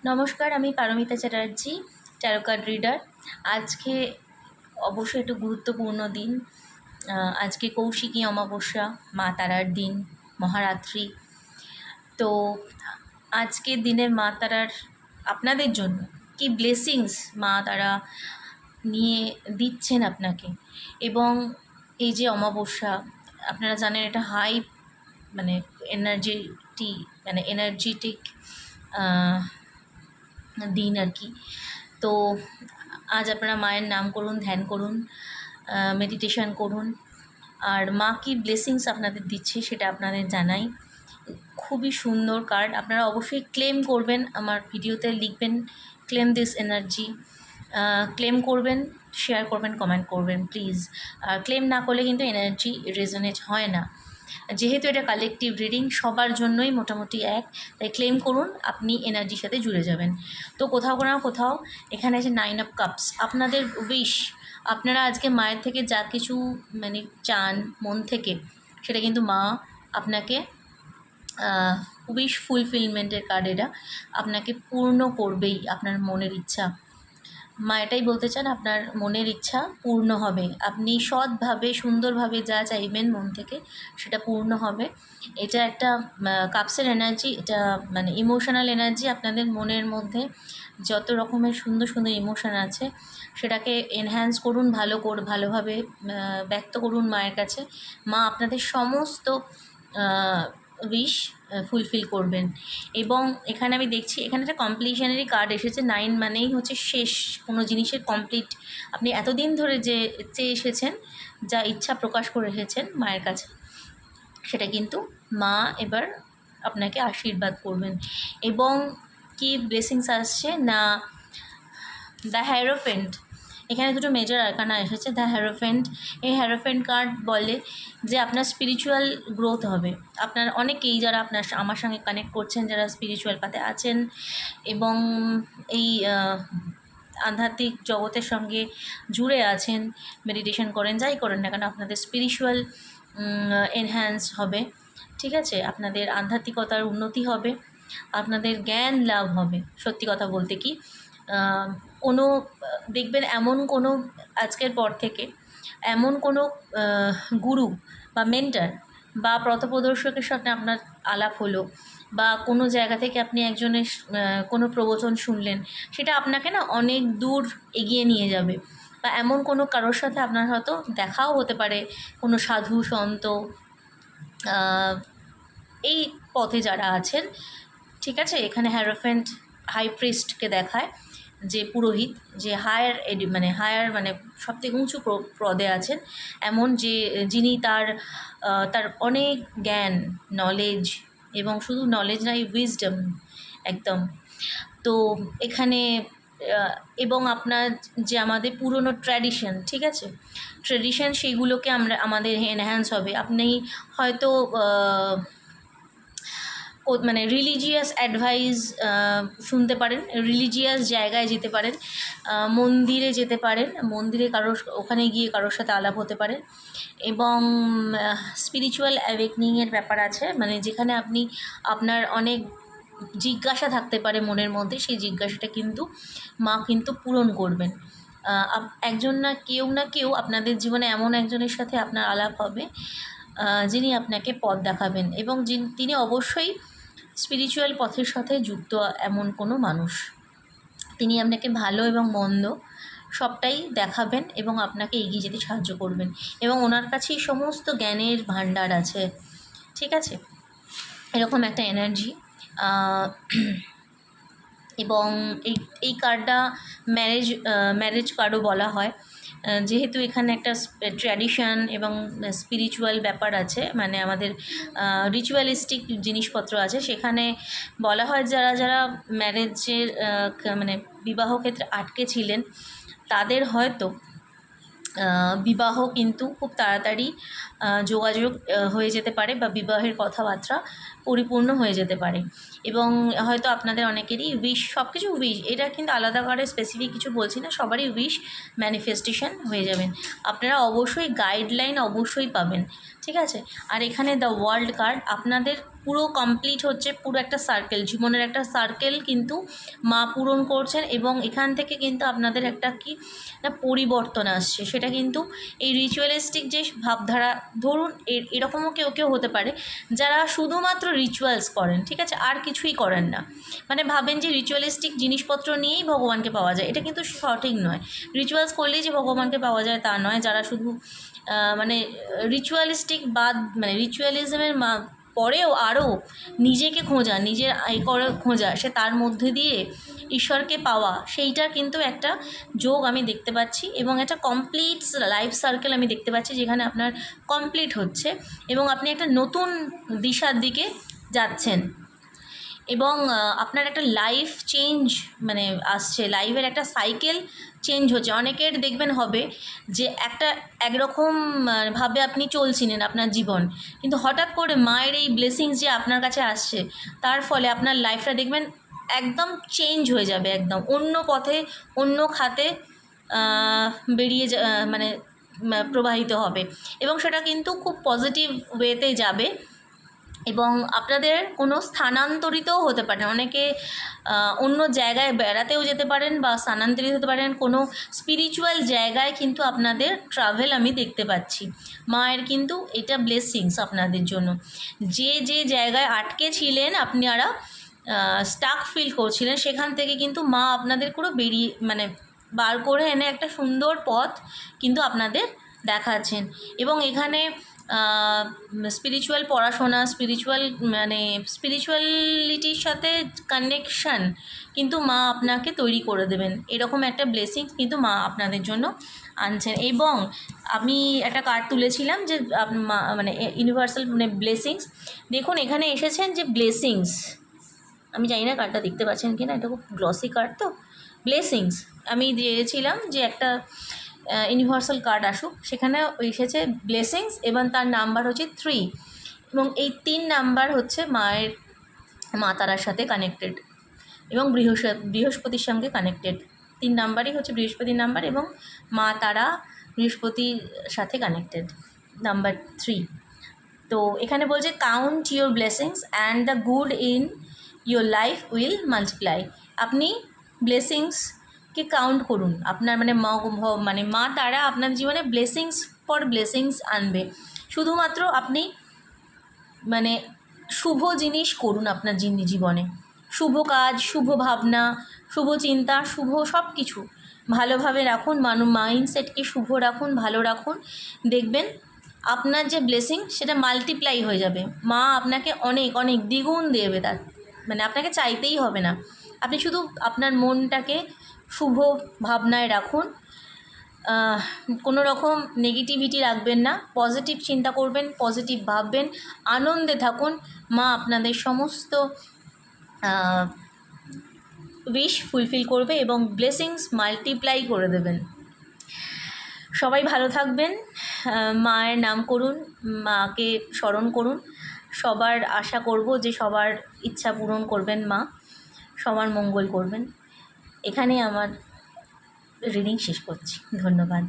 নমস্কার, আমি Paromita Chatterjee, tarot card reader. আজকে অবশ্যই একটু গুরুত্বপূর্ণ দিন। আজকে কৌশিকী অমাবস্যা, মা তারার দিন, মহারাত্রি। তো আজকের দিনের মা তারার আপনাদের জন্য কি ব্লেসিংস মা তারা নিয়ে দিচ্ছেন আপনাকে। এবং এই যে অমাবস্যা, আপনারা জানেন এটা হাই এনার্জেটিক দিন আর কি। তো আজ আপনারা মায়ের নাম করুন, ধ্যান করুন, মেডিটেশন করুন। আর মা কি ব্লেসিংস আপনাদের দিচ্ছে সেটা আপনাদের জানাই। খুবই সুন্দর কার্ড, আপনারা অবশ্যই ক্লেম করবেন। আমার ভিডিওতে লিখবেন ক্লেম দিস এনার্জি, ক্লেম করবেন, শেয়ার করবেন, কমেন্ট করবেন প্লিজ। আর ক্লেম না করলে কিন্তু এনার্জি রেজোনেট হয় না। যেহেতু এটা কালেকটিভ রিডিং, সবার জন্যই মোটামুটি এক, তাই ক্লেম করুন, আপনি এনার্জির সাথে জুড়ে যাবেন। তো কোথাও না কোথাও এখানে আছে 9 অফ কাপস, আপনাদের উইশ। আপনারা আজকে মায়ের থেকে যা কিছু চান মন থেকে, সেটা কিন্তু মা আপনাকে উইশ ফুলফিলমেন্টের কার্ড এটা, আপনাকে পূর্ণ করবেই। আপনার মনের ইচ্ছা, মা এটাই বলতে চান, আপনার মনের ইচ্ছা পূর্ণ হবে। আপনি সৎভাবে সুন্দরভাবে যা চাইবেন মন থেকে, সেটা পূর্ণ হবে। এটা একটা কাপসের এনার্জি, এটা ইমোশনাল এনার্জি। আপনাদের মনের মধ্যে যত রকমের সুন্দর সুন্দর ইমোশন আছে, সেটাকে এনহ্যান্স করুন, ভালোভাবে ব্যক্ত করুন মায়ের কাছে। মা আপনাদের সমস্ত উইশ ফুলফিল করবেন। এবং এখানে আমি দেখছি এখানে একটা কমপ্লিশনেরই কার্ড এসেছে। 9 মানেই হচ্ছে শেষ, কোনো জিনিসের কমপ্লিট। আপনি এতদিন ধরে যে চেয়ে এসেছেন, যা ইচ্ছা প্রকাশ করে এসেছেন মায়ের কাছে, সেটা কিন্তু মা এবার আপনাকে আশীর্বাদ করবেন। এবং কি ব্লেসিংস আসছে না, দ্য হ্যারোফেন্ট। এখানে দুটো মেজর আরকানা এসেছে। দ্য হ্যারোফেন্ট, এই হ্যারোফেন্ট কার্ড বলে যে আপনার স্পিরিচুয়াল গ্রোথ হবে। আপনার অনেকেই যারা আমার সঙ্গে কানেক্ট করছেন, যারা স্পিরিচুয়াল পাতে আছেন এবং এই আধ্যাত্মিক জগতের সঙ্গে জুড়ে আছেন, মেডিটেশন করেন, যাই করেন না কেন, আপনাদের স্পিরিচুয়াল এনহ্যান্স হবে। ঠিক আছে, আপনাদের আধ্যাত্মিকতার উন্নতি হবে, আপনাদের জ্ঞান লাভ হবে। সত্যি কথা বলতে কি, কোনো দেখবেন এমন কোনো আজকের পর থেকে এমন কোনো গুরু বা মেন্টার বা পথপ্রদর্শকের সাথে আপনার আলাপ হলো, বা কোনো জায়গা থেকে আপনি একজনের কোনো প্রবচন শুনলেন, সেটা আপনাকে না অনেক দূর এগিয়ে নিয়ে যাবে। বা এমন কোনো কারোর সাথে আপনার হয়তো দেখাও হতে পারে, কোনো সাধু সন্ত এই পথে যারা আছেন। ঠিক আছে, এখানে হ্যারোফেন্ট হাই প্রিস্টকে দেখায়, যে পুরোহিত, যে হায়ার সবথেকে উঁচু পদে আছেন, এমন যিনি তার অনেক জ্ঞান, নলেজ, এবং শুধু নলেজ নয়, উইজডম একদম। তো এখানে এবং আপনার যে আমাদের পুরনো ট্র্যাডিশন, ঠিক আছে, ট্র্যাডিশন, সেইগুলোকে আমাদের এনহ্যান্স হবে। আপনি হয়তো রিলিজিয়াস অ্যাডভাইস শুনতে পারেন, রিলিজিয়াস জায়গায় যেতে পারেন, মন্দিরে যেতে পারেন, মন্দিরে ওখানে গিয়ে কারোর সাথে আলাপ হতে পারেন। এবং স্পিরিচুয়াল অ্যাওয়েকনিংয়ের ব্যাপার আছে, যেখানে আপনার অনেক জিজ্ঞাসা থাকতে পারে মনের মধ্যে, সেই জিজ্ঞাসাটা কিন্তু মা কিন্তু পূরণ করবেন। একজন না কেউ আপনাদের জীবনে এমন একজনের সাথে আপনার আলাপ হবে, যিনি আপনাকে পথ দেখাবেন, এবং তিনি অবশ্যই স্পিরিচুয়াল পথের সাথে যুক্ত এমন কোনো মানুষ। তিনি আপনাকে ভালো এবং মন্দ সবটাই দেখাবেন এবং আপনাকে এগিয়ে যেতে সাহায্য করবেন। এবং ওনার কাছেই সমস্ত জ্ঞানের ভাণ্ডার আছে। ঠিক আছে, এরকম একটা এনার্জি। এবং এই কার্ডটা ম্যারেজ কার্ডও বলা হয়, যেহেতু এখানে একটা ট্র্যাডিশন এবং স্পিরিচুয়াল ব্যাপার আছে, আমাদের রিচুয়ালিস্টিক জিনিসপত্র আছে। সেখানে বলা হয় যারা ম্যারেজের বিবাহ ক্ষেত্রে আটকে ছিলেন, তাদের হয়তো বিবাহ কিন্তু খুব তাড়াতাড়ি যোগাযোগ হয়ে যেতে পারে, বা বিবাহের কথাবার্তা পরিপূর্ণ হয়ে যেতে পারে। এবং হয়তো আপনাদের অনেকেরই উইশ, সব কিছু উইশ, এটা কিন্তু আলাদা করে স্পেসিফিক কিছু বলছি না, সবারই উইশ ম্যানিফেস্টেশন হয়ে যাবেন। আপনারা অবশ্যই গাইডলাইন অবশ্যই পাবেন, ঠিক আছে। আর এখানে দ্য ওয়ার্ল্ড কার্ড আপনাদের পুরো কমপ্লিট হচ্ছে, পুরো একটা সার্কেল, জীবনের একটা সার্কেল কিন্তু মা পূরণ করছেন। এবং এখান থেকে কিন্তু আপনাদের একটা পরিবর্তন আসছে, সেটা কিন্তু এই রিচুয়ালিস্টিক যে ভাবধারা, ধরুন এরকমও কেউ কেউ হতে পারে যারা শুধুমাত্র রিচুয়ালস করেন, ঠিক আছে, আর কিছুই করেন না, মানে ভাবেন যে রিচুয়ালিস্টিক জিনিসপত্র নিয়েই ভগবানকে পাওয়া যায়। এটা কিন্তু সঠিক নয়। রিচুয়ালস করলেই যে ভগবানকে পাওয়া যায় তা নয়। যারা শুধু মানে রিচুয়ালিস্টিক বাদ, মানে রিচুয়ালিজমের পরেও আরও নিজেকে খোঁজা, নিজের খোঁজা, সে তার মধ্যে দিয়ে ঈশ্বরকে পাওয়া, সেইটার কিন্তু একটা যোগ আমি দেখতে পাচ্ছি। এবং একটা কমপ্লিট লাইফ সার্কেল আমি দেখতে পাচ্ছি যেখানে আপনার কমপ্লিট হচ্ছে এবং আপনি একটা নতুন দিশার দিকে যাচ্ছেন। এবং আপনার একটা লাইফ চেঞ্জ মানে আসছে, লাইফের একটা সাইকেল চেঞ্জ হচ্ছে। অনেকের দেখবেন হবে যে একরকম ভাবে আপনি চলছিলেন আপনার জীবন, কিন্তু হঠাৎ করে মায়ের এই ব্লেসিংস যে আপনার কাছে আসছে, তার ফলে আপনার লাইফটা দেখবেন একদম চেঞ্জ হয়ে যাবে, একদম অন্য পথে, অন্য খাতে বেরিয়ে মানে প্রবাহিত হবে। এবং সেটা কিন্তু খুব পজিটিভ ওয়েতে যাবে। এবং আপনাদের কোনো স্থানান্তরিতও হতে পারে, অনেকে অন্য জায়গায় বেড়াতেও যেতে পারেন বা স্থানান্তরিত হতে পারেন, কোনো স্পিরিচুয়াল জায়গায় কিন্তু আপনাদের ট্রাভেল আমি দেখতে পাচ্ছি। মায়ের কিন্তু এটা ব্লেসিংস আপনাদের জন্য। যে যে জায়গায় আটকে ছিলেন, আপনারা স্টাক ফিল করছিলেন, সেখান থেকে কিন্তু মা আপনাদের পুরো মানে বার করে এনে একটা সুন্দর পথ কিন্তু আপনাদের দেখাচ্ছেন। এবং এখানে স্পিরিচুয়াল পড়াশোনা, মানে স্পিরিচুয়ালিটির সাথে কানেকশান কিন্তু মা আপনাকে তৈরি করে দেবেন, এরকম একটা ব্লেসিংস কিন্তু মা আপনাদের জন্য আনছেন। এবং আমি একটা কার্ড তুলেছিলাম যে মানে ইউনিভার্সাল মানে ব্লেসিংস, দেখুন এখানে এসেছেন যে ব্লেসিংস, আমি জানি না কার্ডটা দেখতে পাচ্ছেন কি না, এটা খুব গ্লসি কার্ড তো। ব্লেসিংস আমি দিয়েছিলাম যে একটা ইউনিভার্সাল কার্ড আসুক, সেখানে এসেছে ব্লেসিংস এবং তার নাম্বার হচ্ছে 3। এবং এই 3 নাম্বার হচ্ছে মা তারার সাথে কানেক্টেড এবং বৃহস্পতির সঙ্গে কানেক্টেড। 3 নাম্বারই হচ্ছে বৃহস্পতির নাম্বার এবং মা তারা বৃহস্পতির সাথে কানেক্টেড, নাম্বার 3। তো এখানে বলছে count your blessings and the good in your life will multiply. আপনি ব্লেসিংসকে কাউন্ট করুন, আপনার মানে মা তারা আপনার জীবনে ব্লেসিংস পর ব্লেসিংস আনবে। শুধুমাত্র আপনি মানে শুভ জিনিস করুন আপনার জীবনে, শুভ কাজ, শুভ ভাবনা, শুভ চিন্তা, শুভ সব কিছু ভালোভাবে রাখুন, মাইন্ডসেটকে শুভ রাখুন, ভালো রাখুন, দেখবেন আপনার যে ব্লেসিং সেটা মাল্টিপ্লাই হয়ে যাবে। মা আপনাকে অনেক অনেক দ্বিগুণ দেবে, তার মানে আপনাকে চাইতেই হবে না। আপনি শুধু আপনার মনটাকে শুভ ভাবনায় রাখুন, কোনো রকম নেগেটিভিটি রাখবেন না, পজিটিভ চিন্তা করবেন, পজিটিভ ভাববেন, আনন্দে থাকুন। মা আপনাদের সমস্ত উইশ ফুলফিল করবে এবং ব্লেসিংস মাল্টিপ্লাই করে দেবেন। সবাই ভালো থাকবেন, মায়ের নাম করুন, মাকে স্মরণ করুন। সবার আশা করব যে সবার ইচ্ছা পূরণ করবেন মা, সবার মঙ্গল করবেন। এখানে আমার রিডিং শেষ করছি। ধন্যবাদ।